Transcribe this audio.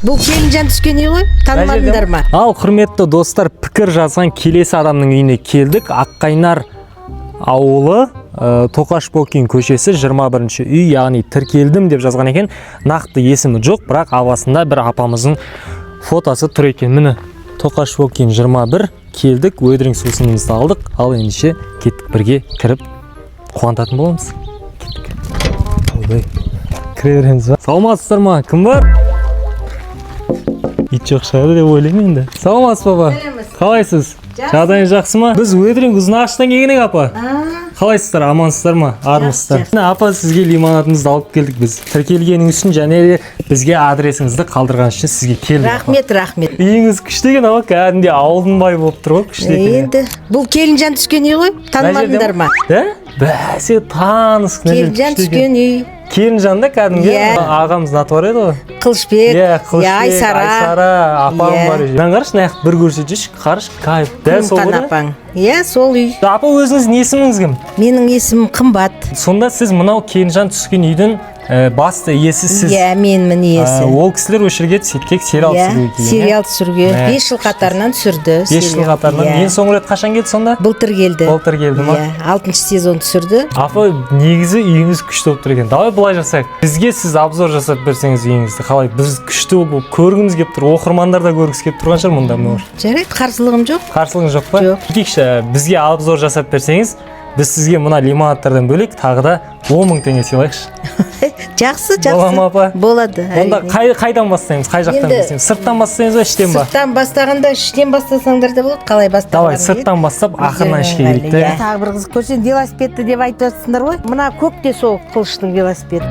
Бұл Келінжан түскен үй ғой, танымадыңдар ма? Ал құрметті достар, пікір жазған келесі адамның үйіне келдік. Аққайнар ауылы, Тоқаш Бокин көшесі 21-ші үй, яғни тіркелдім деп жазған екен. Нақты есімі жоқ, бірақ авасында бір апамыздың фотосы тұр екен. Міне Тоқаш Бокин 21 келдік, өйдірің сусынымызды алдық. Ал ендеше кеттік, бірге кіріп қуантатын боламыз. Кеттік. Кіре береміз ба? Саламатсыздар ма? Кім бар? Ит жоқ шығады деп ойлаймын енді. Саламатсыз баба? Қалайсыз? Жағдайыңыз жақсы ма? Біз өйдірің Ұзынағаштан келгенек апа. Қалайсыздар, амансыздар ма? Армысыздар. Апа, сізге лимонадыңызды алып келдік біз. Тіркелгеніңіз үшін және де бізге адресіңізді қалдырған үшін сізге келдік. Рахмет. Үйіңіз күшті екен, апа, кәдімгідей ауылдың бай болып тұр ғой, күшті екен. Енді бұл Келінжан түскен үй ғой, танымадыңдар ма? Бәсе таныс. Келінжан түскен үй. Келінжан да кәдімгі ағамыздың аты бар еді ғой. Қылышбек, Айсара, апам бар. Мен қараш, наяқ бір көрсетші, қараш, кайф. Дәл сол ғой. Сол үй. Апа, өзіңіздің есіміңіз кім? Менің есімім Қымбат. Сонда сіз мынау Келінжан түскен үйдің басты иесі сіз. Менмін иесі. Ол кісілер өшірге тек сериал түсіруге келген. Сериал түсіруге 5 жыл қатарынан түсірді. 5 жыл қатарынан. Ең соңғы рет қашан келді сонда? Былтыр келді. Былтыр келді ма? 6-шы сезон түсірді. Апа, негізі үйіңіз күшті болып тұр екен. Давай былай жасайық. Бізге сіз обзор жасап берсеңіз үйіңізді. Қалай? Біз күшті болып көргіміз келіп тұр. Оқырмандар да көргісі келіп тұрған шығар мұнда мынау. Жарайды, қарсылығым жоқ. Қарсылығың жоқ па? Жоқ. Кетейікші, бізге обзор жасап берсеңіз, біз сізге мына лимонадтардан бөлек тағы да 10 000 теңге сыйлайықшы. Жақсы. Бола ма апа? Болады. Онда қайдан бастаймыз? Қай жақтан бастаймыз? Сырттан бастаймыз ба, іштен ба? Сырттан бастағанда іштен бастасаңдар да болады. Қалай бастағандар? Давай, сырттан бастап, ақырынан ішке келейік те. Тағы бір қызық көрсең, велосипедті деп айтып жатсыңдар ғой. Мына көкте сол Қылыштың велосипеді.